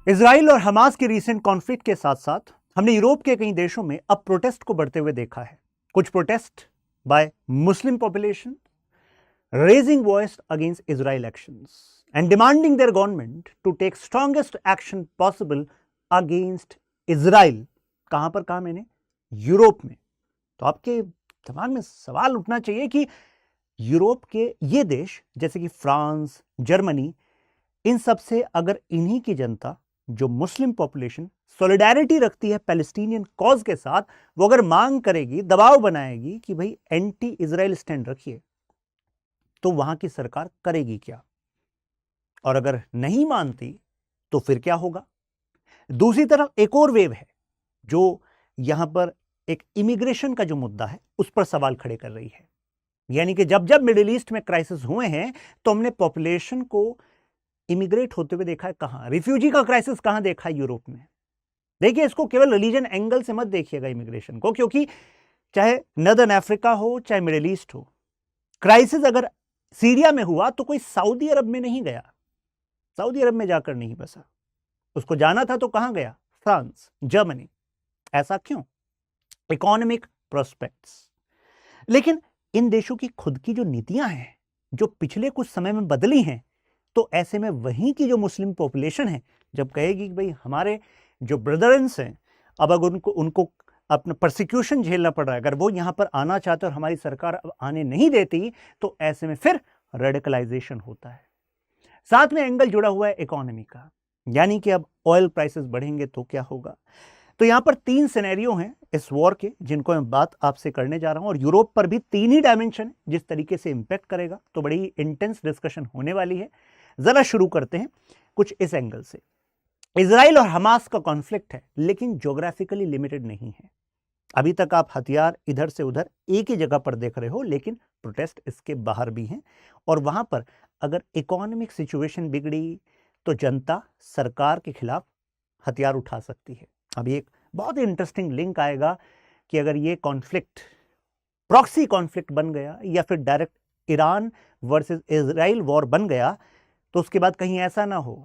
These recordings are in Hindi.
इजराइल और हमास की रीसेंट कॉन्फ्लिक्ट के साथ साथ हमने यूरोप के कई देशों में अब प्रोटेस्ट को बढ़ते हुए देखा है। कुछ protest by Muslim population raising voice against Israel actions and demanding their government to take strongest action possible against Israel. कहां पर कहा मैंने? यूरोप में। तो आपके दिमाग में सवाल उठना चाहिए कि यूरोप के ये देश जैसे कि फ्रांस, जर्मनी, इन सब से अगर इन्हीं की जनता जो मुस्लिम पॉपुलेशन सॉलिडारिटी रखती है पैलेस्टीनियन कॉज के साथ, वो अगर मांग करेगी, दबाव बनाएगी कि भाई एंटी इजराइल स्टैंड रखिए, तो वहां की सरकार करेगी क्या? और अगर नहीं मानती तो फिर क्या होगा? दूसरी तरफ एक और वेव है जो यहां पर एक इमिग्रेशन का जो मुद्दा है उस पर सवाल खड़े कर रही है। यानी कि जब जब मिडिल ईस्ट में क्राइसिस हुए हैं तो हमने पॉपुलेशन को इमिग्रेट होते हुए देखा है। कहां? रिफ्यूजी का क्राइसिस कहां देखा है? यूरोप में। देखिए, इसको केवल रिलीजन एंगल से मत देखिएगा इमिग्रेशन को, क्योंकि चाहे नदर्न अफ्रीका हो चाहे मिडिल ईस्ट हो, क्राइसिस अगर सीरिया में हुआ तो कोई सऊदी अरब में नहीं गया, सऊदी अरब में जाकर नहीं बसा। उसको जाना था तो कहां गया? France, Germany. ऐसा क्यों? Economic prospects. लेकिन इन देशों की खुद की जो नीतियां हैं जो पिछले कुछ समय में बदली हैं, तो ऐसे में वहीं की जो मुस्लिम पॉपुलेशन है जब कहेगी कि भाई हमारे जो ब्रदर्स हैं, अब अगर उनको अपना परसिक्यूशन झेलना पड़ रहा है, अगर वो यहां पर आना चाहते और हमारी सरकार अब आने नहीं देती, तो ऐसे में फिर रेडिकलाइजेशन होता है। साथ में एंगल जुड़ा हुआ है इकोनॉमी का, यानी कि अब ऑयल प्राइसेस बढ़ेंगे तो क्या होगा। तो यहां पर तीन सिनेरियो हैं इस वॉर के जिनको मैं बात आपसे करने जा रहा हूं, और यूरोप पर भी तीन ही डायमेंशन जिस तरीके से इंपैक्ट करेगा। तो बड़ी इंटेंस डिस्कशन होने वाली है। जरा शुरू करते हैं कुछ इस एंगल से। इजराइल और हमास का कॉन्फ्लिक्ट है, लेकिन ज्योग्राफिकली लिमिटेड नहीं है। अभी तक आप हथियार इधर से उधर एक ही जगह पर देख रहे हो, लेकिन प्रोटेस्ट इसके बाहर भी हैं। और वहां पर अगर इकोनॉमिक सिचुएशन बिगड़ी तो जनता सरकार के खिलाफ हथियार उठा सकती है। अभी एक बहुत ही इंटरेस्टिंग लिंक आएगा कि अगर ये कॉन्फ्लिक्ट प्रॉक्सी कॉन्फ्लिक्ट बन गया या फिर direct Iran versus Israel war बन गया, तो उसके बाद कहीं ऐसा ना हो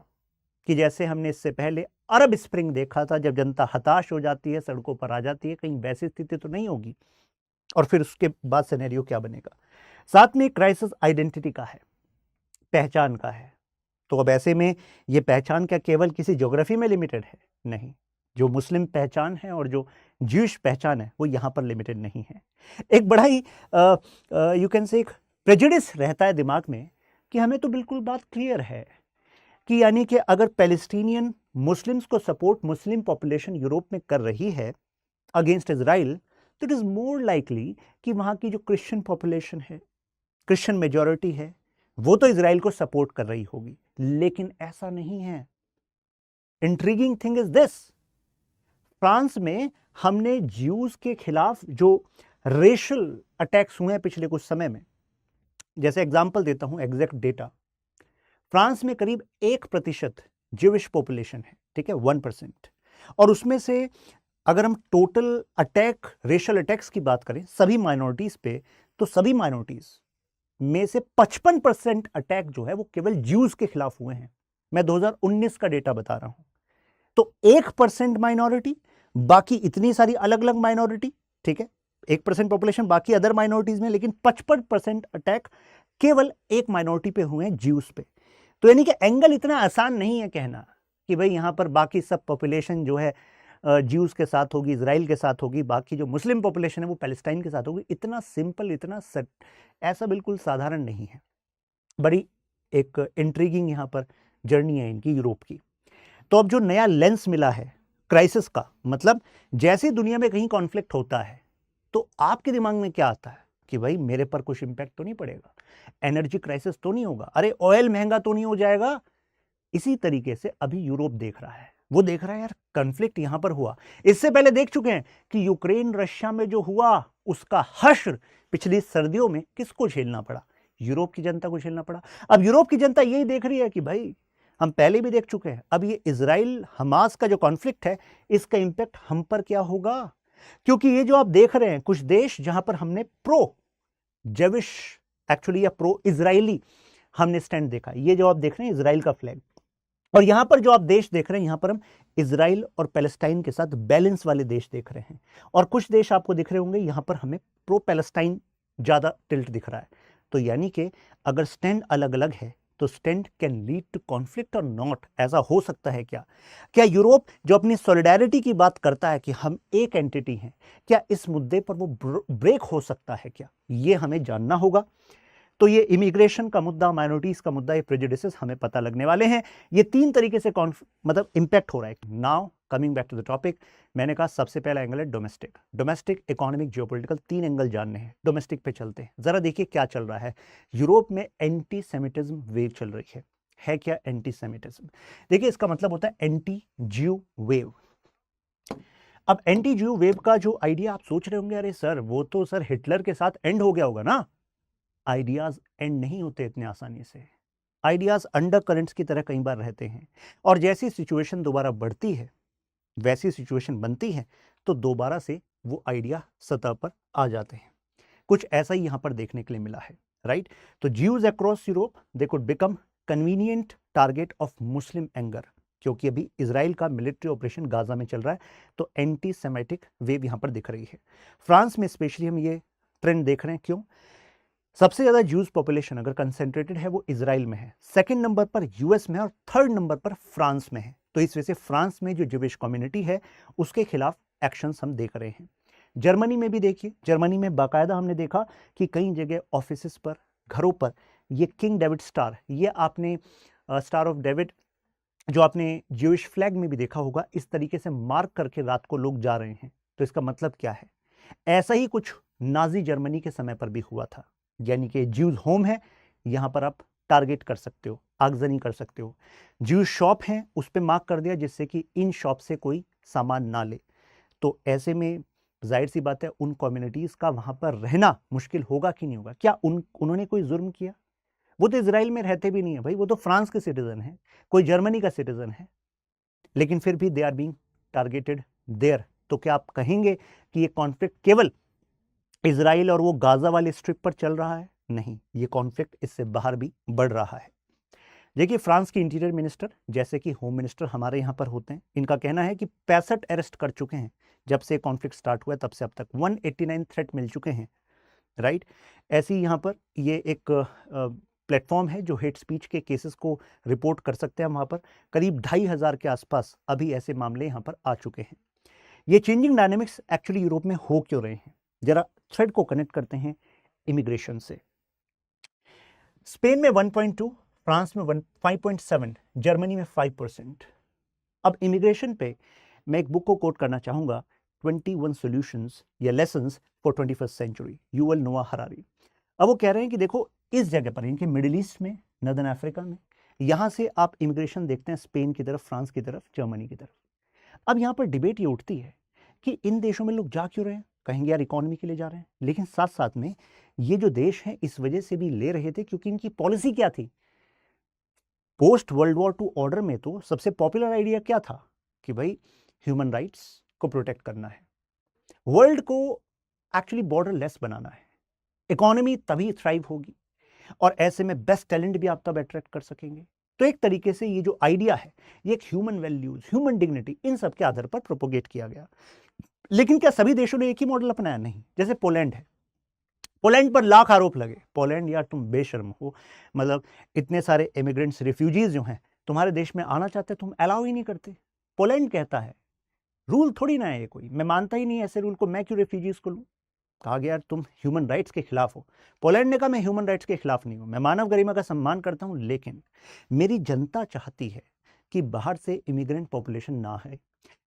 कि जैसे हमने इससे पहले अरब स्प्रिंग देखा था, जब जनता हताश हो जाती है, सड़कों पर आ जाती है, कहीं वैसी स्थिति तो नहीं होगी। और फिर उसके बाद सिनेरियो क्या बनेगा? साथ में क्राइसिस आइडेंटिटी का है, पहचान का है। तो अब ऐसे में ये पहचान क्या केवल किसी ज्योग्राफी में लिमिटेड है? नहीं, जो मुस्लिम पहचान है और जो ज्यूश पहचान है वो यहां पर लिमिटेड नहीं है। एक बड़ा ही यू कैन से एक प्रेजुडिस रहता है दिमाग में कि हमें तो बिल्कुल बात क्लियर है कि यानी कि अगर पैलेस्टीनियन मुस्लिम्स को सपोर्ट मुस्लिम पॉपुलेशन यूरोप में कर रही है अगेंस्ट इजराइल, तो इट इज मोर लाइकली कि वहां की जो क्रिश्चियन पॉपुलेशन है, क्रिश्चियन मेजॉरिटी है, वो तो इजराइल को सपोर्ट कर रही होगी। लेकिन ऐसा नहीं है। Intriguing thing is this, France में हमने ज्यूज के खिलाफ जो रेशियल अटैक्स हुए हैं पिछले कुछ समय में, जैसे एग्जांपल देता हूं एग्जैक्ट डेटा, फ्रांस में करीब 1% ज्यूइश पॉपुलेशन है, ठीक है, 1%। और उसमें से अगर हम टोटल अटैक, रेशियल अटैक्स की बात करें सभी माइनॉरिटीज पे, तो सभी माइनॉरिटीज में से 55% अटैक जो है वो केवल ज्यूज के खिलाफ हुए हैं। मैं 2019 का डेटा बता रहा हूं। तो 1% माइनॉरिटी, बाकी इतनी सारी अलग अलग माइनॉरिटी, ठीक है, 1% पॉपुलेशन बाकी अदर माइनॉरिटीज में, लेकिन 55% अटैक केवल एक माइनॉरिटी पे हुए हैं, ज्यूज पे। तो यानी कि एंगल इतना आसान नहीं है कहना कि भाई यहां पर बाकी सब पॉपुलेशन जो है ज्यूज के साथ होगी, इजराइल के साथ होगी, बाकी जो मुस्लिम पॉपुलेशन है वो पैलेस्टाइन के साथ होगी। इतना सिंपल, इतना ऐसा बिल्कुल साधारण नहीं है। बड़ी एक इंट्रीगिंग यहां पर जर्नी है इनकी यूरोप की। तो अब जो नया लेंस मिला है क्राइसिस का, मतलब जैसे दुनिया में कहीं कॉन्फ्लिक्ट होता है तो आपके दिमाग में क्या आता है कि भाई मेरे पर कुछ इंपैक्ट तो नहीं पड़ेगा, एनर्जी क्राइसिस तो नहीं होगा, अरे ऑयल महंगा तो नहीं हो जाएगा। इसी तरीके से अभी यूरोप देख रहा है, वो देख रहा है यार कॉन्फ्लिक्ट यहां पर हुआ, इससे पहले देख चुके हैं कि यूक्रेन रशिया में जो हुआ उसका हश्र पिछली सर्दियों में किसको झेलना पड़ा? यूरोप की जनता को झेलना पड़ा। अब यूरोप की जनता यही देख रही है कि भाई हम पहले भी देख चुके हैं, अब ये इजराइल हमास का जो कॉन्फ्लिक्ट है इसका इंपैक्ट हम पर क्या होगा। क्योंकि ये जो आप देख रहे हैं कुछ देश जहां पर हमने प्रो जेविश एक्चुअली या प्रो इजरायली हमने स्टैंड देखा, ये जो आप देख रहे हैं इजराइल का फ्लैग, और यहां पर जो आप देश देख रहे हैं, यहां पर हम इजराइल और पैलेस्टाइन के साथ बैलेंस वाले देश देख रहे हैं, और कुछ देश आपको दिख रहे होंगे यहां पर हमें प्रो पैलेस्टाइन ज्यादा टिल्ट दिख रहा है। तो यानी कि अगर स्टैंड अलग अलग है तो stand can lead to conflict और नॉट, ऐसा हो सकता है क्या? क्या यूरोप जो अपनी सॉलिडारिटी की बात करता है कि हम एक एंटिटी हैं, क्या इस मुद्दे पर वो ब्रेक हो सकता है क्या? ये हमें जानना होगा। तो ये इमिग्रेशन का मुद्दा, माइनॉरिटीज का मुद्दा, ये प्रेजुडिसेस हमें पता लगने वाले हैं। ये तीन तरीके से मतलब इंपैक्ट हो रहा है। Now coming back to the topic, मैंने कहा सबसे पहला एंगल है डोमेस्टिक इकोनॉमिक जियोपॉलिटिकल, तीन एंगल जानने हैं। डोमेस्टिक पे चलते हैं, जरा देखिए क्या चल रहा है। यूरोप में एंटी सेमिटिज्म वेव चल रही है क्या एंटी सेमिटिज्म? देखिए इसका मतलब होता है एंटी ज्यू वेव। अब एंटी ज्यू वेव का जो आइडिया आप सोच रहे होंगे, अरे सर वो तो सर हिटलर के साथ एंड हो गया होगा ना। आइडियाज एंड नहीं होते इतने आसानी से। आइडियाज अंडर करंट्स की तरह कई बार रहते हैं, और जैसी सिचुएशन दोबारा बढ़ती है, वैसी सिचुएशन बनती है, तो दोबारा से वो आइडिया सतह पर आ जाते हैं। कुछ ऐसा ही यहां पर देखने के लिए मिला है, राइट? तो Jews across Europe they could become convenient target of Muslim anger, क्योंकि अभी इजराइल का मिलिट्री ऑपरेशन गाजा में चल रहा है, तो एंटी सेमेटिक वेव यहां पर दिख रही है। फ्रांस में स्पेशली हम ये ट्रेंड देख रहे हैं। क्यों? सबसे ज्यादा ज्यूज पॉपुलेशन अगर कंसेंट्रेटेड है वो इजराइल में है, सेकंड नंबर पर यूएस में है, और थर्ड नंबर पर फ्रांस में है। तो इस वजह से फ्रांस में जो ज्यूइश कम्युनिटी है उसके खिलाफ एक्शंस हम देख रहे हैं। जर्मनी में भी देखिए, जर्मनी में बाकायदा हमने देखा कि कई जगह ऑफिसेस पर, घरों पर ये किंग डेविड स्टार, ये आपने स्टार ऑफ डेविड जो आपने ज्यूइश फ्लैग में भी देखा होगा, इस तरीके से मार्क करके रात को लोग जा रहे हैं। तो इसका मतलब क्या है? ऐसा ही कुछ नाजी जर्मनी के समय पर भी हुआ था, यानी कि ज्यूज होम है, यहां पर आप टारगेट कर सकते हो, आगजनी कर सकते हो। ज्यूज शॉप है, उस पर मार्क कर दिया जिससे कि इन शॉप से कोई सामान ना ले। तो ऐसे में जाहिर सी बात है उन कम्युनिटीज का वहां पर रहना मुश्किल होगा कि नहीं होगा? क्या उन्होंने कोई जुर्म किया? वो तो इजराइल में रहते भी नहीं है भाई, वो तो फ्रांस के सिटीजन है, कोई जर्मनी का सिटीजन है, लेकिन फिर भी they are being targeted there. तो क्या आप कहेंगे कि ये कॉन्फ्लिक्ट केवल इजराइल और वो गाजा वाले स्ट्रिप पर चल रहा है? नहीं, ये कॉन्फ्लिक्ट इससे बाहर भी बढ़ रहा है। देखिए फ्रांस के इंटीरियर मिनिस्टर, जैसे कि होम मिनिस्टर हमारे यहाँ पर होते हैं, इनका कहना है कि 65 अरेस्ट कर चुके हैं जब से कॉन्फ्लिक्ट स्टार्ट हुआ है, तब से अब तक 189 थ्रेट मिल चुके हैं, राइट? ऐसी यहाँ पर ये एक प्लेटफॉर्म है जो हेट स्पीच के केसेस को रिपोर्ट कर सकते हैं। वहाँ पर करीब 2,500 के आसपास अभी ऐसे मामले यहाँ पर आ चुके हैं। ये चेंजिंग डायनेमिक्स एक्चुअली यूरोप में हो क्यों रहे हैं? जरा थ्रेड को कनेक्ट करते हैं इमिग्रेशन से। स्पेन में 1.2, फ्रांस में 5.7, जर्मनी में 5%। अब इमिग्रेशन पे मैं एक बुक को कोट करना चाहूंगा, 21 सॉल्यूशंस या lessons for 21st century, Yuval Noah Harari. अब वो कह रहे हैं कि देखो इस जगह पर, इनके मिडिल ईस्ट में, नॉर्दर्न अफ्रीका में, यहां से आप इमिग्रेशन देखते हैं स्पेन की तरफ, फ्रांस की तरफ, जर्मनी की तरफ। अब यहां पर डिबेट ये उठती है कि इन देशों में लोग जा क्यों रहे हैं? कहेंगे यार इकोनॉमी के लिए जा रहे हैं, लेकिन साथ साथ में ये जो देश हैं इस वजह से भी ले रहे थे क्योंकि इनकी पॉलिसी क्या थी? पोस्ट वर्ल्ड वॉर 2 ऑर्डर में तो सबसे पॉपुलर आइडिया क्या था कि भाई ह्यूमन राइट्स को प्रोटेक्ट करना है, वर्ल्ड को एक्चुअली बॉर्डर लेस बनाना है, इकोनॉमी तभी थ्राइव होगी, और ऐसे में बेस्ट टैलेंट भी आप तब अट्रैक्ट कर सकेंगे। तो एक तरीके से ये जो आइडिया है, ये एक ह्यूमन वैल्यूज, ह्यूमन डिग्निटी, इन सब के आधार पर प्रोपोगेट किया गया। लेकिन क्या सभी देशों ने एक ही मॉडल अपनाया? नहीं। जैसे पोलैंड है, पोलैंड पर लाख आरोप लगे, पोलैंड यार तुम बेशर्म हो, मतलब इतने सारे इमिग्रेंट्स, रिफ्यूजीज जो हैं तुम्हारे देश में आना चाहते, तुम अलाउ ही नहीं करते। पोलैंड कहता है रूल थोड़ी ना है ये कोई, मैं मानता ही नहीं ऐसे रूल को, मैं क्यों रिफ्यूजीज को लूँ? कहा गया यार तुम ह्यूमन राइट्स के खिलाफ हो। पोलैंड ने कहा मैं ह्यूमन राइट्स के खिलाफ नहीं हूं, मैं मानव गरिमा का सम्मान करता हूं, लेकिन मेरी जनता चाहती है कि बाहर से इमिग्रेंट पॉपुलेशन ना है।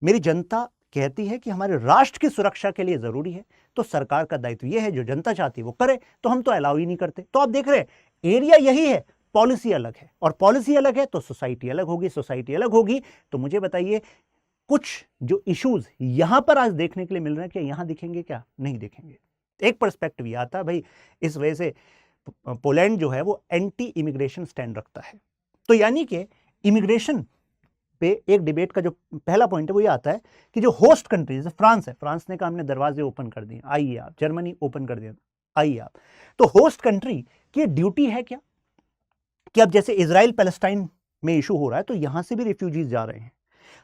मेरी जनता कहती है कि हमारे राष्ट्र की सुरक्षा के लिए जरूरी है, तो सरकार का दायित्व यह है जो जनता चाहती है वो करे, तो हम तो अलाउ ही नहीं करते। तो आप देख रहे हैं एरिया यही है, पॉलिसी अलग है, और पॉलिसी अलग है तो सोसाइटी अलग होगी, सोसाइटी अलग होगी तो मुझे बताइए कुछ जो इश्यूज यहां पर आज देखने के लिए मिल रहे हैं, क्या यहां दिखेंगे? क्या नहीं दिखेंगे। एक पर्सपेक्टिव ये आता है भाई, इस वजह से पोलैंड जो है वो एंटी इमिग्रेशन स्टैंड रखता है। तो यानी कि इमिग्रेशन पे एक डिबेट का जो पहला पॉइंट है वो ये आता है कि जो होस्ट कंट्री, जैसे फ्रांस है, फ्रांस ने कहा हमने दरवाजे ओपन कर दिए, आइए आप। जर्मनी ओपन कर दिया, आइए आप। तो होस्ट कंट्री की ड्यूटी है क्या कि अब जैसे इजराइल पैलेस्टाइन में इशू हो रहा है, तो यहां से भी रिफ्यूजीज जा रहे हैं।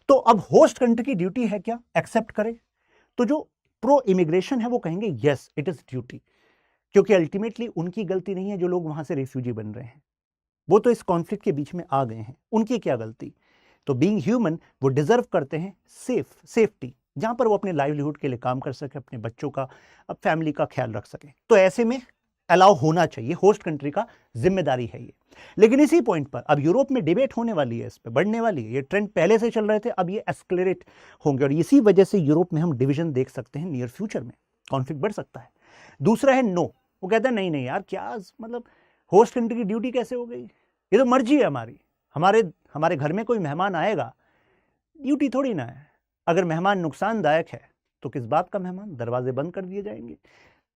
तो अब होस्ट कंट्री की ड्यूटी है क्या, एक्सेप्ट करे? तो जो प्रो इमिग्रेशन है वो कहेंगे यस इट इज ड्यूटी, क्योंकि अल्टीमेटली उनकी गलती नहीं है जो लोग वहां से रिफ्यूजी बन रहे हैं, वो तो इस कॉन्फ्लिक्ट के बीच में आ गए हैं, उनकी क्या गलती? तो बीइंग ह्यूमन वो डिजर्व करते हैं सेफ्टी, जहां पर वो अपने लाइवलीहुड के लिए काम कर सके, अपने बच्चों का, अब फैमिली का ख्याल रख सके। तो ऐसे में अलाउ होना चाहिए, होस्ट कंट्री का जिम्मेदारी है ये। लेकिन इसी पॉइंट पर अब यूरोप में डिबेट होने वाली है, इस पर बढ़ने वाली है। ये ट्रेंड पहले से चल रहे थे, अब ये एस्केलेरेट होंगे, और इसी वजह से यूरोप में हम डिवीजन देख सकते हैं, नियर फ्यूचर में कॉन्फ्लिक्ट बढ़ सकता है। दूसरा है नो, वो कहता है नहीं नहीं यार, क्या मतलब होस्ट कंट्री की ड्यूटी कैसे हो गई, ये तो मर्जी है हमारी, हमारे घर में कोई मेहमान आएगा, ड्यूटी थोड़ी ना है। अगर मेहमान नुकसानदायक है तो किस बात का मेहमान, दरवाजे बंद कर दिए जाएंगे।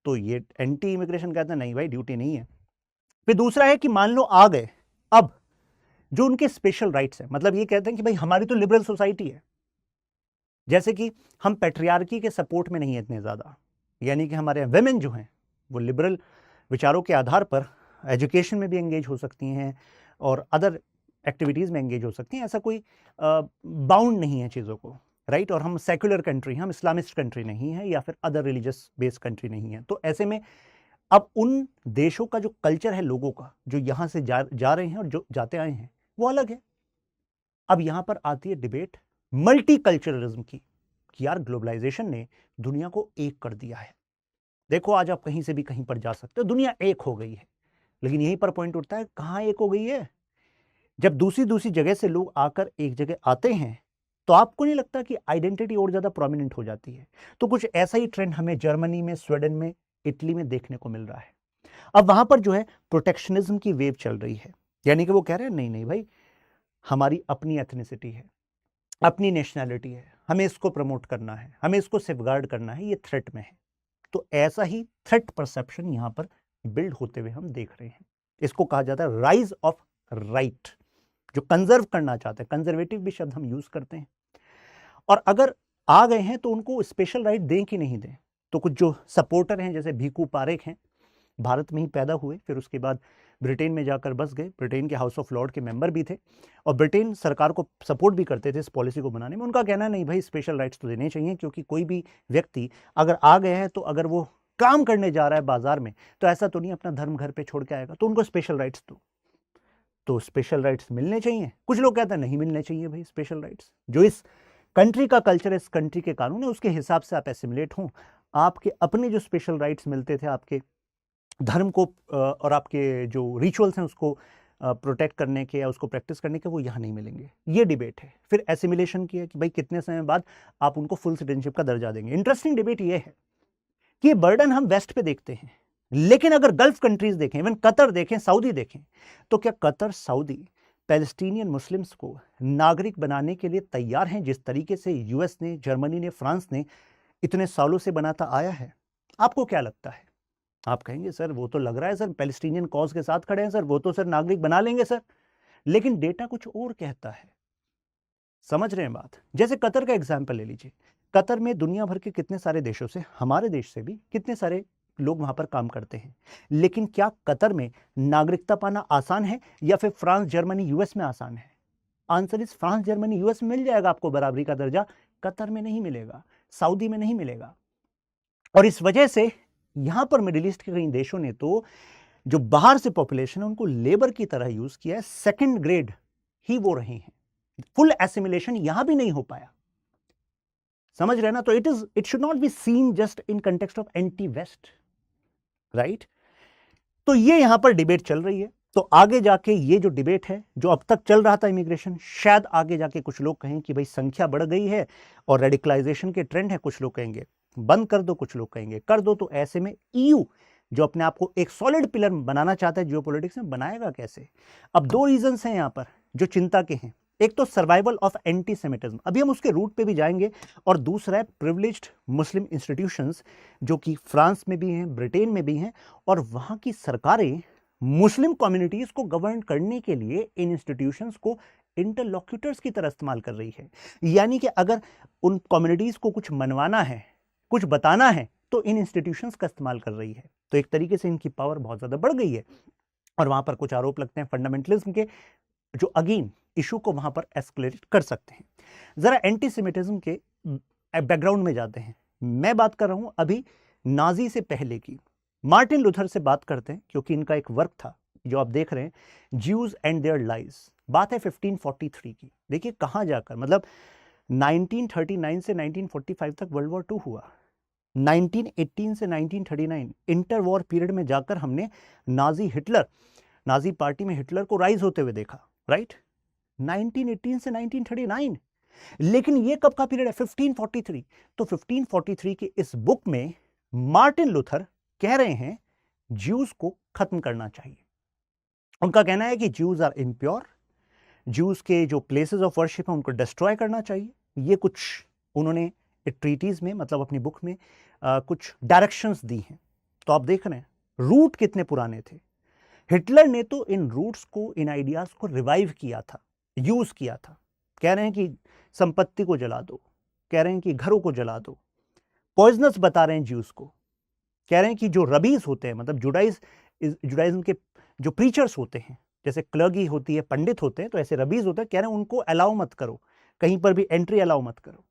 तो ये एंटी इमिग्रेशन कहता है नहीं भाई, ड्यूटी नहीं है। फिर दूसरा है कि मान लो आ गए, अब जो उनके स्पेशल राइट्स हैं, मतलब ये कहते हैं कि भाई हमारी तो लिबरल सोसाइटी है, जैसे कि हम पैट्रियार्की के सपोर्ट में नहीं है इतने ज्यादा, यानी कि हमारे वेमेन जो हैं वो लिबरल विचारों के आधार पर एजुकेशन में भी एंगेज हो सकती हैं और अदर एक्टिविटीज़ में एंगेज हो सकती हैं, ऐसा कोई बाउंड नहीं है चीज़ों को, राइट। और हम सेक्युलर कंट्री हैं, हम इस्लामिस्ट कंट्री नहीं है या फिर अदर रिलीजियस बेस्ड कंट्री नहीं है। तो ऐसे में अब उन देशों का जो कल्चर है लोगों का, जो यहाँ से जा रहे हैं और जो जाते आए हैं, वो अलग है। अब यहाँ पर आती है डिबेट मल्टी कल्चरलिज्म की, कि यार ग्लोबलाइजेशन ने दुनिया को एक कर दिया है। देखो आज आप कहीं से भी कहीं पर जा सकते हो, दुनिया एक हो गई है। लेकिन यहीं पर पॉइंट उठता है, कहाँ एक हो गई है? जब दूसरी दूसरी जगह से लोग आकर एक जगह आते हैं, तो आपको नहीं लगता कि आइडेंटिटी और ज्यादा प्रोमिनेंट हो जाती है? तो कुछ ऐसा ही ट्रेंड हमें जर्मनी में, स्वीडन में, इटली में देखने को मिल रहा है। अब वहां पर जो है प्रोटेक्शनिज्म की वेव चल रही है, यानी कि वो कह रहे हैं नहीं नहीं भाई, हमारी अपनी एथनिसिटी है, अपनी नेशनैलिटी है, हमें इसको प्रमोट करना है, हमें इसको सेफगार्ड करना है, ये थ्रेट में है। तो ऐसा ही थ्रेट परसेप्शन यहां पर बिल्ड होते हुए हम देख रहे हैं। इसको कहा जाता है राइज ऑफ राइट, जो कंजर्व करना चाहते हैं, कंजर्वेटिव भी शब्द हम यूज करते हैं। और अगर आ गए हैं तो उनको स्पेशल राइट दें कि नहीं दें? तो कुछ जो सपोर्टर हैं, जैसे भीखू पारेख हैं, भारत में ही पैदा हुए, फिर उसके बाद ब्रिटेन में जाकर बस गए, ब्रिटेन के हाउस ऑफ लॉर्ड के मेंबर भी थे और ब्रिटेन सरकार को सपोर्ट भी करते थे इस पॉलिसी को बनाने में। उनका कहना नहीं भाई, स्पेशल राइट्स तो देने चाहिए, क्योंकि कोई भी व्यक्ति अगर आ गया है तो अगर वो काम करने जा रहा है बाजार में, तो ऐसा तो नहीं अपना धर्म घर पे छोड़ के आएगा, तो उनको स्पेशल राइट्स दो। तो स्पेशल राइट्स मिलने चाहिए। कुछ लोग कहते हैं नहीं मिलने चाहिए भाई स्पेशल राइट्स, जो इस कंट्री का कल्चर है, इस कंट्री के कानून है, उसके हिसाब से आप एसिमुलेट हों। आपके अपने जो स्पेशल राइट्स मिलते थे आपके धर्म को और आपके जो रिचुअल्स हैं उसको प्रोटेक्ट करने के या उसको प्रैक्टिस करने के, वो यहाँ नहीं मिलेंगे। ये डिबेट है। फिर एसिमिलेशन की है कि भाई कितने समय बाद आप उनको फुल सिटीजनशिप का दर्जा देंगे। इंटरेस्टिंग डिबेट ये है कि ये बर्डन हम वेस्ट पे देखते हैं, लेकिन अगर गल्फ कंट्रीज देखें, इवन कतर देखें, सऊदी देखें, तो क्या कतर, सऊदी पैलेस्टीनियन मुस्लिम्स को नागरिक बनाने के लिए तैयार हैं, जिस तरीके से यूएस ने, जर्मनी ने, फ्रांस ने इतने सालों से बनाता आया है? आपको क्या लगता है? आप कहेंगे सर वो तो लग रहा है सर पैलेस्टीनियन कॉज के साथ खड़े हैं सर, वो तो सर नागरिक बना लेंगे सर, लेकिन डेटा कुछ और कहता है। समझ रहे हैं बात? जैसे कतर का एग्जाम्पल ले लीजिए। कतर में दुनिया भर के कितने सारे देशों से, हमारे देश से भी कितने सारे लोग वहां पर काम करते हैं, लेकिन क्या कतर में नागरिकता पाना आसान है या फिर फ्रांस, जर्मनी, यूएस में आसान है? Answer is France, Germany, US में मिल जाएगा आपको बराबरी का दर्जा, कतर में नहीं मिलेगा, सऊदी में नहीं मिलेगा। और इस वजह से यहां पर मिडिल ईस्ट के कई देशों ने तो जो बाहर से पॉपुलेशन है उनको लेबर की तरह यूज किया है, सेकंड ग्रेड ही वो रहे हैं, फुल एसिमिलेशन यहां भी नहीं हो पाया। समझ रहे ना? तो it should not be seen just in context of anti west, right? तो ये यहां पर डिबेट चल रही है। तो आगे जाके ये जो डिबेट है, जो अब तक चल रहा था इमिग्रेशन, शायद आगे जाके कुछ लोग कहें कि भाई संख्या बढ़ गई है और रेडिकलाइजेशन के ट्रेंड है, कुछ लोग कहेंगे बंद कर दो, कुछ लोग कहेंगे कर दो। तो ऐसे में ईयू जो अपने आप को एक सॉलिड पिलर बनाना चाहता है जियोपॉलिटिक्स में, बनाएगा कैसे? अब दो रीजंस हैं यहां पर जो चिंता के हैं। एक तो सर्वाइवल ऑफ एंटी सेमिटिज्म, अभी हम उसके रूट पे भी जाएंगे, और दूसरा है प्रिविलेज्ड मुस्लिम इंस्टीट्यूशंस, जो कि फ्रांस में भी हैं, ब्रिटेन में भी हैं, और वहां की सरकारें मुस्लिम कम्युनिटीज को गवर्न करने के लिए इन इंस्टीट्यूशंस को इंटरलॉक्यूटर्स की तरह इस्तेमाल कर रही है। यानी कि अगर उन कम्युनिटीज को कुछ मनवाना है, कुछ बताना है, तो इन इंस्टीट्यूशंस का इस्तेमाल कर रही है। तो एक तरीके से इनकी पावर बहुत ज्यादा बढ़ गई है। और वहां पर कुछ आरोप लगते हैं फंडामेंटलिज्म के, जो अगेन इशू को वहां पर एस्केलेट कर सकते हैं। जरा एंटीसेमिटिज्म के बैकग्राउंड में जाते हैं। मैं बात कर रहा हूं अभी नाजी से पहले की। मार्टिन लूथर से बात करते हैं क्योंकि इनका एक वर्क था जो आप देख रहे हैं, ज्यूज एंड देयर लाइज। बात है 1543 की। देखिए कहां जाकर, मतलब 1939 से 1945 तक वर्ल्ड वॉर 2 हुआ, 1918 से 1939 इंटर वॉर पीरियड में जाकर हमने नाजी पार्टी में हिटलर को राइज होते हुए देखा, राइट? 1918 से 1939। लेकिन ये कब का पीरियड है? 1543। तो 1543 की इस बुक में मार्टिन लूथर कह रहे हैं ज्यूज को खत्म करना चाहिए। उनका कहना है कि ज्यूज आर इम्प्योर, ज्यूज के जो प्लेसेस ऑफ वर्शिप है उनको डिस्ट्रॉय करना चाहिए। ये कुछ उन्होंने ट्रीटीज में, मतलब अपनी बुक में कुछ डायरेक्शंस दी हैं। तो आप देख रहे हैं रूट कितने पुराने थे। हिटलर ने तो इन रूट्स को, इन आइडियाज को रिवाइव किया था, यूज किया था। कह रहे हैं कि संपत्ति को जला दो, कह रहे हैं कि घरों को जला दो, पॉइजनस बता रहे हैं ज्यूज को। कह रहे हैं कि जो रबीज होते हैं, मतलब जुडाइज्म के जो प्रीचर्स होते हैं, जैसे क्लर्गी होती है, पंडित होते हैं, तो ऐसे रबीज होते हैं, कह रहे हैं उनको अलाउ मत करो, कहीं पर भी एंट्री अलाउ मत करो।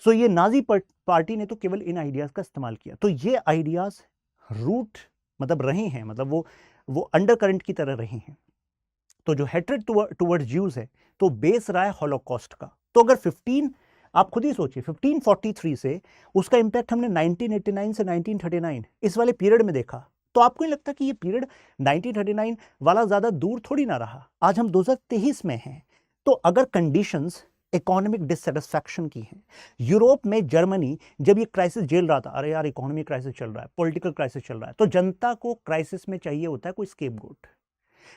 सो ये नाजी पार्टी ने तो केवल इन आइडियाज का इस्तेमाल किया। तो ये आइडियाज रूट मतलब रहे हैं, मतलब वो अंडर करंट की तरह रहे हैं। तो जो हेट्रेड टुवर्ड्स ज्यूज है तो बेस रहा है हॉलोकॉस्ट का। तो अगर आप खुद ही सोचिए 1543 से उसका इंपैक्ट हमने 1989 से 1939 इस वाले पीरियड में देखा, तो आपको नहीं लगता कि ये पीरियड 1939 वाला ज्यादा दूर थोड़ी ना रहा? आज हम 2023 में हैं। तो अगर कंडीशंस इकोनॉमिक डिससेटिस्फैक्शन की है, यूरोप में जर्मनी जब ये क्राइसिस झेल रहा था, अरे यार इकोनॉमिक क्राइसिस चल रहा है, पॉलिटिकल क्राइसिस चल रहा है, तो जनता को क्राइसिस में चाहिए होता है कोई स्केपगोट।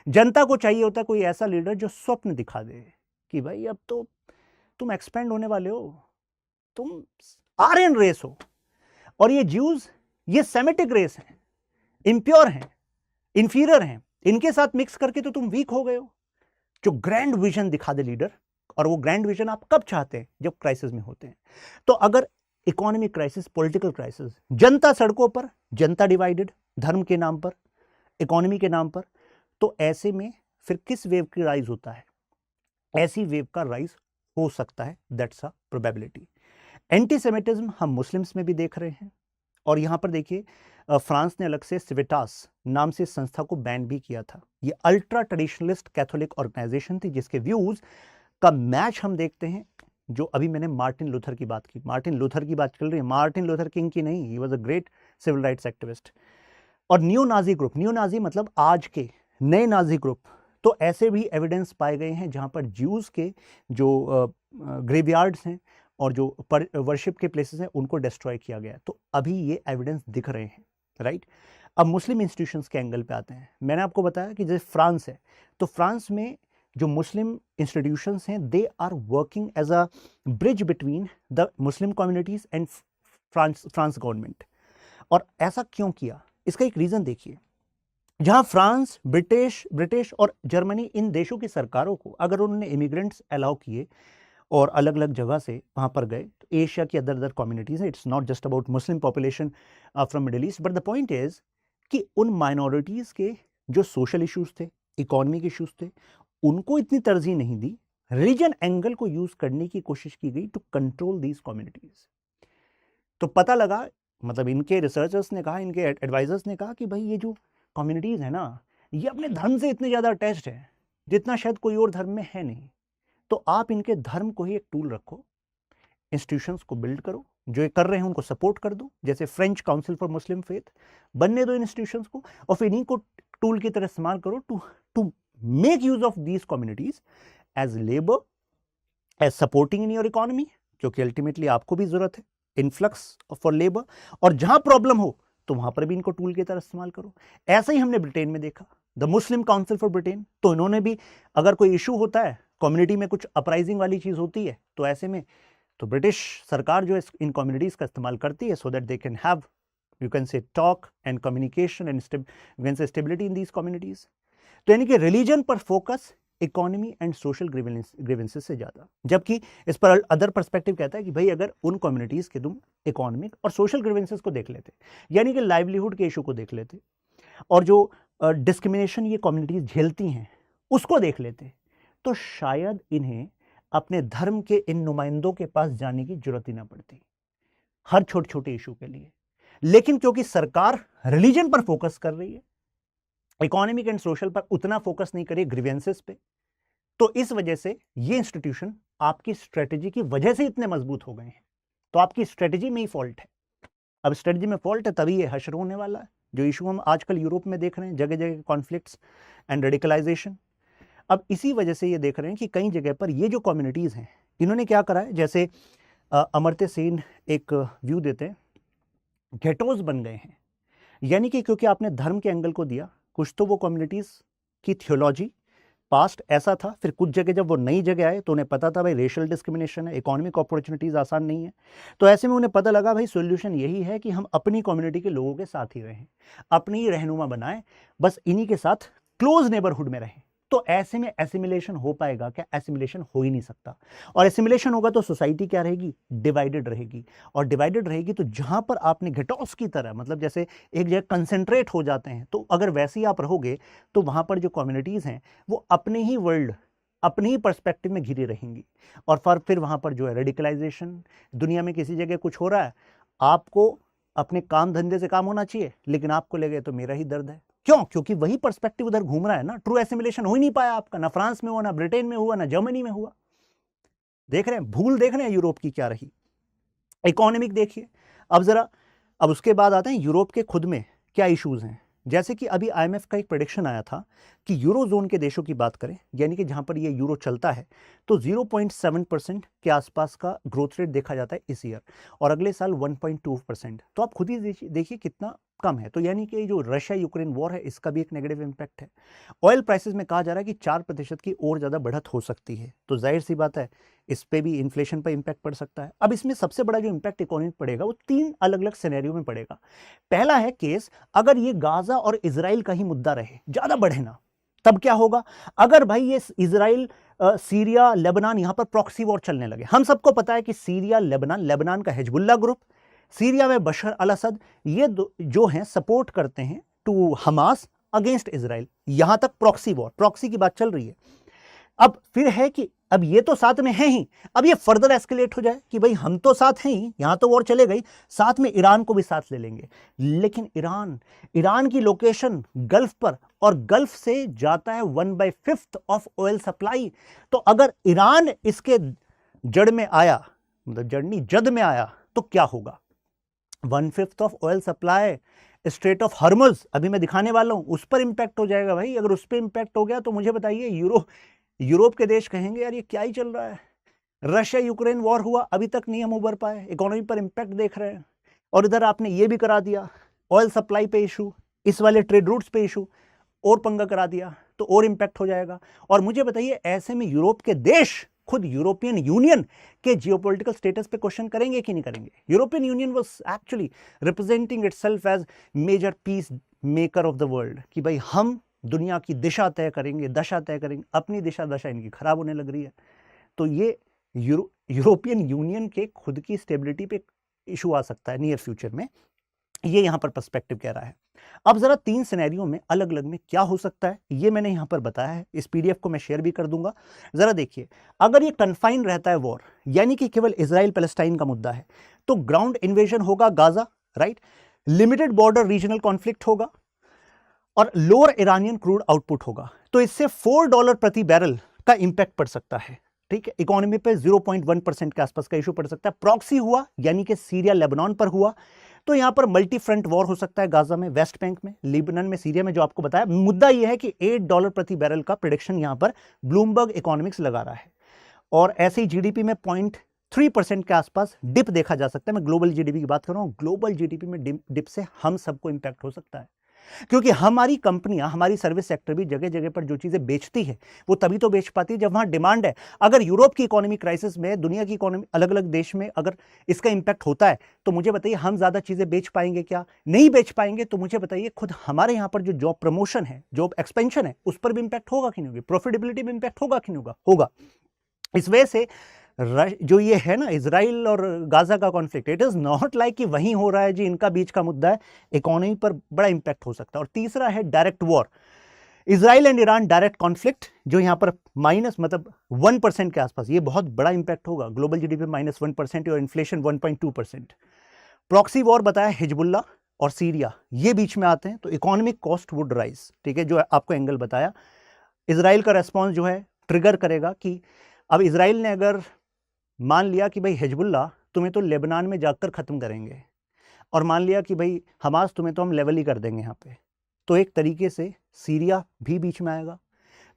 जनता को चाहिए होता है कोई ऐसा लीडर जो स्वप्न दिखा दे कि भाई अब तो तुम एक्सपेंड होने वाले हो, तुम आर्यन रेस हो, और ये ज्यूज ये सेमेटिक रेस है, इंप्योर हैं, इंफीरियर हैं, इनके साथ मिक्स करके तो तुम वीक हो गए हो। जो ग्रैंड विजन दिखा दे लीडर, और वो ग्रैंड विजन आप कब चाहते हैं? जब क्राइसिस में होते हैं। तो अगर इकोनॉमिक क्राइसिस, पॉलिटिकल क्राइसिस, जनता सड़कों पर, जनता डिवाइडेड, धर्म के नाम पर, इकोनॉमी के नाम पर, तो ऐसे में फिर किस वेव की राइज होता है? ऐसी वेव का राइज हो सकता है, दैट्स अ प्रोबेबिलिटी। एंटीसेमिटिज्म हम मुस्लिम्स में भी देख रहे हैं, और यहां पर देखिए फ्रांस ने अलग से सिविटास नाम से संस्था को बैन भी किया था। ये अल्ट्रा ट्रेडिशनलिस्ट कैथोलिक ऑर्गेनाइजेशन थी जिसके व्यूज का मैच हम देखते हैं जो अभी मैंने मार्टिन लूथर की बात की। मार्टिन लूथर की बात चल रही है, मार्टिन लूथर किंग की नहीं। He was a great civil rights activist. और neo Nazi group, neo Nazi मतलब आज के नए नाजी ग्रुप, तो ऐसे भी एविडेंस पाए गए हैं जहां पर ज्यूज के जो ग्रेवयार्ड्स हैं और जो वर्शिप के प्लेसेस हैं उनको डिस्ट्रॉय किया गया। तो अभी ये एविडेंस दिख रहे हैं, राइट? अब मुस्लिम इंस्टीट्यूशंस के एंगल पे आते हैं। मैंने आपको बताया कि जैसे फ्रांस है, तो फ्रांस में जो मुस्लिम इंस्टीट्यूशंस हैं they are working as a bridge between the Muslim communities and France government. और ऐसा क्यों किया? इसका एक रीजन देखिए। जहां फ्रांस, ब्रिटिश और जर्मनी, इन देशों की सरकारों को अगर उन्होंने इमिग्रेंट्स अलाउ किए और अलग अलग जगह से वहां पर गए, तो एशिया की अदर कम्युनिटीज है, it's not just about Muslim population from middle east, but the point is कि उन माइनॉरिटीज के जो सोशल इश्यूज थे, इकोनॉमिक इश्यूज थे, उनको इतनी तरजीह नहीं दी। रिलीजन एंगल को यूज करने की कोशिश की गई टू कंट्रोल दीज कम्युनिटीज। तो पता लगा, मतलब इनके रिसर्चर्स ने कहा, इनके एडवाइजर्स ने कहा कि भाई ये जो कम्युनिटीज है ना, ये अपने धर्म से इतने ज्यादा अटैच्ड है जितना शायद कोई और धर्म में है नहीं। तो आप इनके धर्म को ही एक टूल रखो, इंस्टीट्यूशंस को बिल्ड करो, जो ये कर रहे हैं उनको सपोर्ट कर दो, जैसे French council for Muslim faith, बनने दो इंस्टीट्यूशंस को, और फिर इन्हीं को टूल की तरह इस्तेमाल करो to make use of these communities as labour, as supporting in your economy, क्योंकि अल्टीमेटली आपको भी जरूरत है इन्फ्लक्स फॉर लेबर, और जहां प्रॉब्लम हो तो वहां पर भी इनको टूल की तरह इस्तेमाल करो। ऐसा ही हमने ब्रिटेन में देखा, the Muslim council for Britain, तो इन्होंने भी, अगर कोई इशू होता है, कम्युनिटी में कुछ अपराइजिंग वाली चीज होती है, तो ऐसे में तो ब्रिटिश सरकार जो है इन कम्युनिटीज का इस्तेमाल करती है, so that they can have, you can say, talk and communication and you can say stability in these communities. तो यानी कि रिलीजन पर focus economy and social grievances से ज्यादा, जबकि इस पर अदर पर्सपेक्टिव कहता है कि भाई अगर उन कम्युनिटीज के तुम इकोनॉमिक और सोशल ग्रीवेंसेस को देख लेते, यानी कि लाइवलीहुड के इशू को देख लेते, और जो डिस्क्रिमिनेशन ये कम्युनिटीज झेलती हैं उसको देख लेते, तो शायद इन्हें अपने धर्म के इन नुमाइंदों के पास जाने की जरूरत ही ना पड़ती हर छोटे छोटे इशू के लिए। लेकिन क्योंकि सरकार रिलीजन पर फोकस कर रही है, इकोनॉमिक एंड सोशल पर उतना फोकस नहीं करिए, ग्रीवेंसेस पे, तो इस वजह से ये इंस्टीट्यूशन आपकी स्ट्रेटेजी की वजह से इतने मजबूत हो गए हैं। तो आपकी स्ट्रेटेजी में ही फॉल्ट है। अब स्ट्रेटेजी में फॉल्ट है तभी ये हश्र होने वाला है, जो इशू हम आजकल यूरोप में देख रहे हैं, जगह जगह कॉन्फ्लिक्ट्स एंड रेडिकलाइजेशन। अब इसी वजह से ये देख रहे हैं कि कई जगह पर ये जो कम्युनिटीज हैं, इन्होंने क्या करा है, जैसे अमर्त्य सेन एक व्यू देते हैं, गेटोज बन गए हैं। यानी कि क्योंकि आपने धर्म के एंगल को दिया, कुछ तो वो कम्युनिटीज की थियोलॉजी पास्ट ऐसा था, फिर कुछ जगह जब वो नई जगह आए तो उन्हें पता था भाई रेशियल डिस्क्रिमिनेशन है, इकोनॉमिक अपॉर्चुनिटीज आसान नहीं है, तो ऐसे में उन्हें पता लगा भाई सॉल्यूशन यही है कि हम अपनी कम्युनिटी के लोगों के साथ ही रहें, अपनी ही रहनुमा बनाएं, बस इन्हीं के साथ क्लोज नेबरहुड में रहें। तो ऐसे में एसिमिलेशन हो पाएगा क्या? एसिमिलेशन हो ही नहीं सकता। और एसिमिलेशन होगा तो सोसाइटी क्या रहेगी? डिवाइडेड रहेगी। और डिवाइडेड रहेगी तो जहां पर आपने गेटोस की तरह, मतलब जैसे एक जगह कंसेंट्रेट हो जाते हैं, तो अगर वैसे ही आप रहोगे तो वहां पर जो कम्युनिटीज हैं वो अपने ही वर्ल्ड, अपने ही पर्सपेक्टिव में घिरी रहेंगी। और फिर वहां पर जो है रेडिकलाइजेशन, दुनिया में किसी जगह कुछ हो रहा है, आपको अपने काम धंधे से काम होना चाहिए, लेकिन आपको लगे तो मेरा ही दर्द है। क्यों? क्योंकि वही पर्सपेक्टिव उधर घूम रहा है ना। ट्रू एसिमिलेशन हो ही नहीं पाया आपका, ना फ्रांस में हुआ, ना ब्रिटेन में हुआ, ना जर्मनी में हुआ। देख रहे हैं भूल, देख रहे हैं यूरोप की क्या रही। इकोनॉमिक देखिए अब उसके बाद आते हैं यूरोप के खुद में क्या इश्यूज हैं। जैसे कि अभी आईएमएफ का एक प्रेडिक्शन आया था कि यूरो जोन के देशों की बात करें, यानी कि जहां पर ये यूरो चलता है, तो 0.7% के आसपास का ग्रोथ रेट देखा जाता है इस ईयर, और अगले साल 1.2%। तो आप खुद ही देखिए कितना कम है। तो यानी कि जो रशिया यूक्रेन वॉर है, इसका भी एक नेगेटिव इंपैक्ट है। ऑयल प्राइसेस में कहा जा रहा है कि 4% की और ज्यादा बढ़त हो सकती है, तो जाहिर सी बात है इस पे भी इन्फ्लेशन पर इंपैक्ट पड़ सकता है। अब इसमें सबसे बड़ा जो इंपैक्ट इकोनॉमी पड़ेगा वो 3 अलग अलग सिनेरियो में पड़ेगा। पहला है केस, अगर ये गाजा और इजराइल का ही मुद्दा रहे, ज्यादा बढ़े ना, तब क्या होगा? अगर भाई ये इजराइल, सीरिया, लेबनान, यहां पर प्रॉक्सी वॉर चलने लगे। हम सबको पता है कि सीरिया, लेबनान का हिजबुल्लाह ग्रुप, सीरिया में बशर अल असद, ये जो हैं सपोर्ट करते हैं टू हमास अगेंस्ट इजराइल। यहां तक प्रॉक्सी वॉर, प्रॉक्सी की बात चल रही है। अब फिर है कि अब ये तो साथ में है ही, अब ये फर्दर एस्केलेट हो जाए कि भाई हम तो साथ हैं ही, यहां तो वॉर चले गई, साथ में ईरान को भी साथ ले लेंगे। लेकिन ईरान की लोकेशन गल्फ पर, और गल्फ से जाता है 1/5 ऑफ ऑयल सप्लाई। तो अगर ईरान इसके जड़ में आया, मतलब जड़ नहीं जद में आया, तो क्या होगा? 1/5 of oil supply, straight of Hormuz अभी मैं दिखाने वाला हूं, उस पर इंपैक्ट हो जाएगा भाई। अगर उस पर इंपैक्ट हो गया तो मुझे बताइए, यूरोप के देश कहेंगे यार ये क्या ही चल रहा है। रशिया यूक्रेन वॉर हुआ, अभी तक नहीं हम उबर पाए, इकोनॉमी पर इंपैक्ट देख रहे हैं। और इधर आपने ये भी करा दिया, ऑयल सप्लाई पे इशू, इस वाले ट्रेड रूट्स पे इशू, और पंगा करा दिया तो और इंपैक्ट हो जाएगा। और मुझे बताइए ऐसे में यूरोप के देश खुद यूरोपियन यूनियन के जियोपॉलिटिकल स्टेटस पे क्वेश्चन करेंगे कि नहीं करेंगे? European Union was actually representing itself as major peace maker of the world, कि भाई हम दुनिया की दिशा तय करेंगे, दशा तय करेंगे। अपनी दिशा दशा इनकी खराब होने लग रही है। तो ये यूरोपियन यूनियन के खुद की स्टेबिलिटी पे इशू आ सकता है नियर फ्यूचर में, ये यहां पर पर्सपेक्टिव कह रहा है। अब जरा 3 सिनेरियो में अलग अलग में क्या हो सकता है ये मैंने यहां पर बताया है, इस पीडीएफ को मैं शेयर भी कर दूंगा। जरा देखिए, अगर ये कन्फाइन रहता है वॉर, यानी कि केवल इजराइल पैलेस्टाइन का मुद्दा है, तो ग्राउंड इन्वेजन होगा Gaza, right, limited border regional conflict होगा, और लोअर ईरानियन क्रूड आउटपुट होगा। तो इससे $4 प्रति बैरल का इंपैक्ट पड़ सकता है, ठीक है। इकोनॉमी पे 0.1% के आसपास का इशू पड़ सकता है। प्रॉक्सी हुआ, यानी कि सीरिया लेबनान पर हुआ, तो यहां पर मल्टी फ्रंट वॉर हो सकता है, गाजा में, वेस्ट बैंक में, लिबनान में, सीरिया में, जो आपको बताया। मुद्दा यह है कि $8 प्रति बैरल का प्रेडिक्शन यहां पर ब्लूमबर्ग इकोनॉमिक्स लगा रहा है। और ऐसे ही जीडीपी में 0.3% के आसपास डिप देखा जा सकता है। मैं ग्लोबल जीडीपी की बात कर रहा हूं। ग्लोबल जीडीपी में डिप से हम सबको इंपैक्ट हो सकता है, क्योंकि हमारी कंपनियां, हमारी सर्विस सेक्टर भी जगह जगह पर जो चीजें बेचती है वो तभी तो बेच पाती है जब वहां डिमांड है। अगर यूरोप की इकोनॉमी क्राइसिस में, दुनिया की इकोनॉमी अलग अलग देश में अगर इसका इंपैक्ट होता है, तो मुझे बताइए हम ज्यादा चीजें बेच पाएंगे क्या? नहीं बेच पाएंगे। तो मुझे बताइए खुद हमारे यहां पर जो जॉब प्रमोशन है, जॉब एक्सपेंशन है, उस पर भी इंपैक्ट होगा कि नहीं होगा? प्रॉफिटेबिलिटी में इंपैक्ट होगा कि नहीं होगा? होगा। इस वजह से जो ये है ना इजराइल और गाजा का conflict, it is not like कि वहीं हो रहा है जी, इनका बीच का मुद्दा है, इकोनॉमी पर बड़ा इंपैक्ट हो सकता है। और तीसरा है direct war, Israel and Iran direct conflict जो यहां पर माइनस मतलब 1% के आसपास, ये बहुत बड़ा इंपैक्ट होगा। ग्लोबल जीडीपी -1% और इन्फ्लेशन 1.2%। प्रॉक्सी वॉर बताया हिजबुल्ला और सीरिया, ये बीच में आते हैं तो इकोनॉमिक कॉस्ट वुड राइज। ठीक है, जो आपको एंगल बताया, इजराइल का रेस्पॉन्स जो है ट्रिगर करेगा कि अब इजराइल ने अगर मान लिया कि भाई हिजबुल्ला तुम्हें तो लेबनान में जाकर खत्म करेंगे, और मान लिया कि भाई हमास तुम्हें तो हम लेवल ही कर देंगे यहाँ पे, तो एक तरीके से सीरिया भी बीच में आएगा,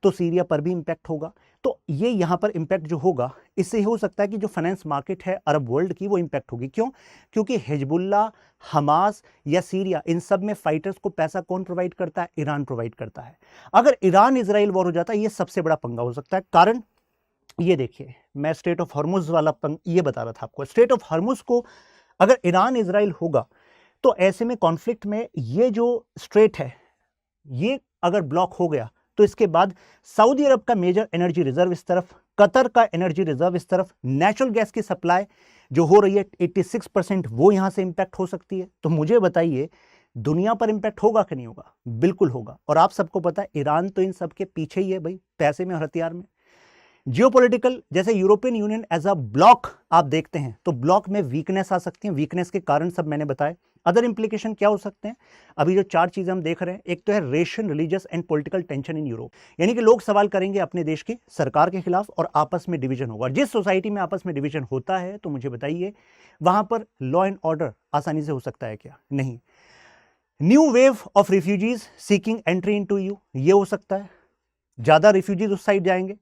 तो सीरिया पर भी इंपैक्ट होगा। तो ये यहाँ पर इंपैक्ट जो होगा, इससे हो सकता है कि जो फाइनेंस मार्केट है अरब वर्ल्ड की, वो इंपैक्ट होगी। क्यों? क्योंकि हिजबुल्ला, हमास या सीरिया, इन सब में फाइटर्स को पैसा कौन प्रोवाइड करता है? ईरान प्रोवाइड करता है। अगर ईरान इजराइल वॉर हो जाता है, ये सबसे बड़ा पंगा हो सकता है। कारण ये देखिए, मैं स्ट्रेट ऑफ हॉर्मुज वाला ये बता रहा था आपको। स्ट्रेट ऑफ हॉर्मुज को अगर ईरान इजराइल होगा, तो ऐसे में कॉन्फ्लिक्ट में ये जो स्ट्रेट है, ये अगर ब्लॉक हो गया, तो इसके बाद सऊदी अरब का मेजर एनर्जी रिजर्व इस तरफ, कतर का एनर्जी रिजर्व इस तरफ, नेचुरल गैस की सप्लाई जो हो रही है 86%, वो यहां से इंपैक्ट हो सकती है। तो मुझे बताइए, दुनिया पर इंपैक्ट होगा कि नहीं होगा? बिल्कुल होगा। और आप सबको पता है ईरान तो इन सब के पीछे ही है भाई, पैसे में और हथियार में। जियोपॉलिटिकल, जैसे European Union as a bloc आप देखते हैं, तो ब्लॉक में वीकनेस आ सकती है। वीकनेस के कारण सब मैंने बताए। अदर इंप्लीकेशन क्या हो सकते हैं? अभी जो 4 चीजें हम देख रहे हैं, एक तो है ration, religious and political tension in Europe, यानी कि लोग सवाल करेंगे अपने देश की सरकार के खिलाफ और आपस में डिवीजन होगा। जिस सोसाइटी में आपस में डिवीजन होता है, तो मुझे बताइए वहां पर लॉ एंड ऑर्डर आसानी से हो सकता है क्या? नहीं। New wave of refugees seeking entry into EU, ये हो सकता है, ज्यादा रिफ्यूजीज उस साइड जाएंगे।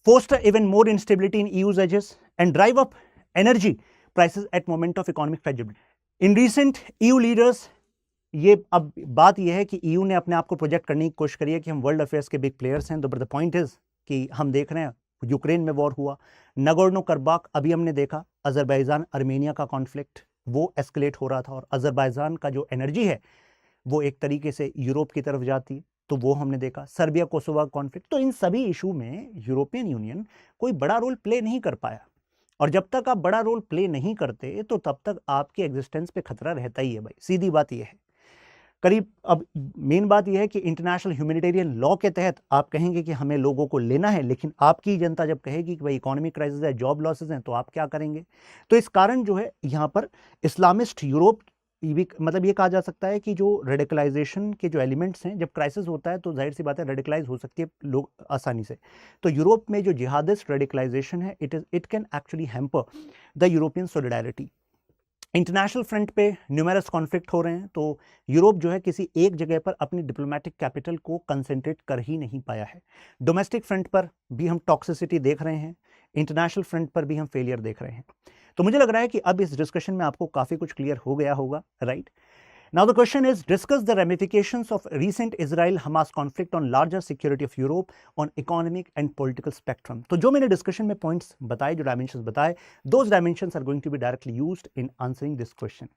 foster even more instability in EU's edges and drive up energy prices at moment of economic fragility. In recent EU leaders, ये अब बात ये है कि EU ने अपने आप को प्रोजेक्ट करने की कोशिश करी है कि हम वर्ल्ड अफेयर्स के बिग प्लेयर्स हैं। तो द पॉइंट इज कि हम देख रहे हैं यूक्रेन में वॉर हुआ, नगोर्नो करबाख अभी हमने देखा, अजरबैजान अर्मेनिया का कॉन्फ्लिक्ट वो एस्केलेट हो रहा था, और अजरबैजान का जो एनर्जी है वो एक तरीके से यूरोप की तरफ जाती है, तो वो हमने देखा। सर्बिया कोसोवा कॉन्फ्लिक्ट, तो इन सभी इशू में यूरोपियन यूनियन कोई बड़ा रोल प्ले नहीं कर पाया। और जब तक आप बड़ा रोल प्ले नहीं करते, तो तब तक आपके एग्जिस्टेंस पे खतरा रहता ही है भाई, सीधी बात यह है। करीब अब मेन बात यह है कि इंटरनेशनल ह्यूमैनिटेरियन लॉ के तहत आप कहेंगे कि हमें लोगों को लेना है, लेकिन आपकी जनता जब कहेगी कि भाई इकोनॉमिक क्राइसिस है, जॉब लॉसेस हैं, तो आप क्या करेंगे? तो इस कारण जो है यहाँ पर इस्लामिस्ट यूरोप, मतलब ये कहा जा सकता है कि जो रेडिकलाइजेशन के जो एलिमेंट्स हैं, जब क्राइसिस होता है तो जाहिर सी बात है रेडिकलाइज हो सकती है लोग आसानी से। तो यूरोप में जो जिहादिस्ट रेडिकलाइजेशन है, it can actually hamper the European solidarity. International front पे न्यूमेरस कॉन्फ्लिक्ट हो रहे हैं, तो यूरोप जो है किसी एक जगह पर अपनी डिप्लोमेटिक कैपिटल को कंसेंट्रेट कर ही नहीं पाया है। डोमेस्टिक फ्रंट पर भी हम टॉक्सिसिटी देख रहे हैं, इंटरनेशनल फ्रंट पर भी हम फेलियर देख रहे हैं। तो मुझे लग रहा है कि अब इस डिस्कशन में आपको काफी कुछ क्लियर हो गया होगा, right? Now the question is, discuss the ramifications of recent Israel-Hamas conflict on larger security of Europe on economic and political spectrum. तो जो मैंने डिस्कशन में पॉइंट्स बताए, जो डायमेंशंस बताए, those dimensions are going to be directly used in answering this question.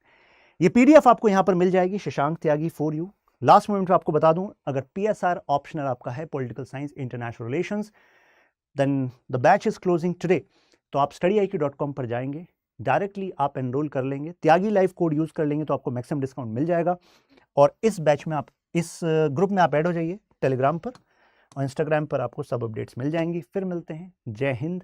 ये PDF आपको यहाँ पर मिल जाएगी, Shashank Tyagi for you. Last moment में आपको बता दूं, अगर PSR ऑप्शनल आपका है political science international relations, then the batch is closing today. तो आप studyIQ.com पर जाएंगे, डायरेक्टली आप एनरोल कर लेंगे, त्यागी लाइव कोड यूज कर लेंगे तो आपको मैक्सिमम डिस्काउंट मिल जाएगा। और इस बैच में आप, इस ग्रुप में आप ऐड हो जाइए टेलीग्राम पर, और इंस्टाग्राम पर आपको सब अपडेट्स मिल जाएंगी। फिर मिलते हैं। जय हिंद,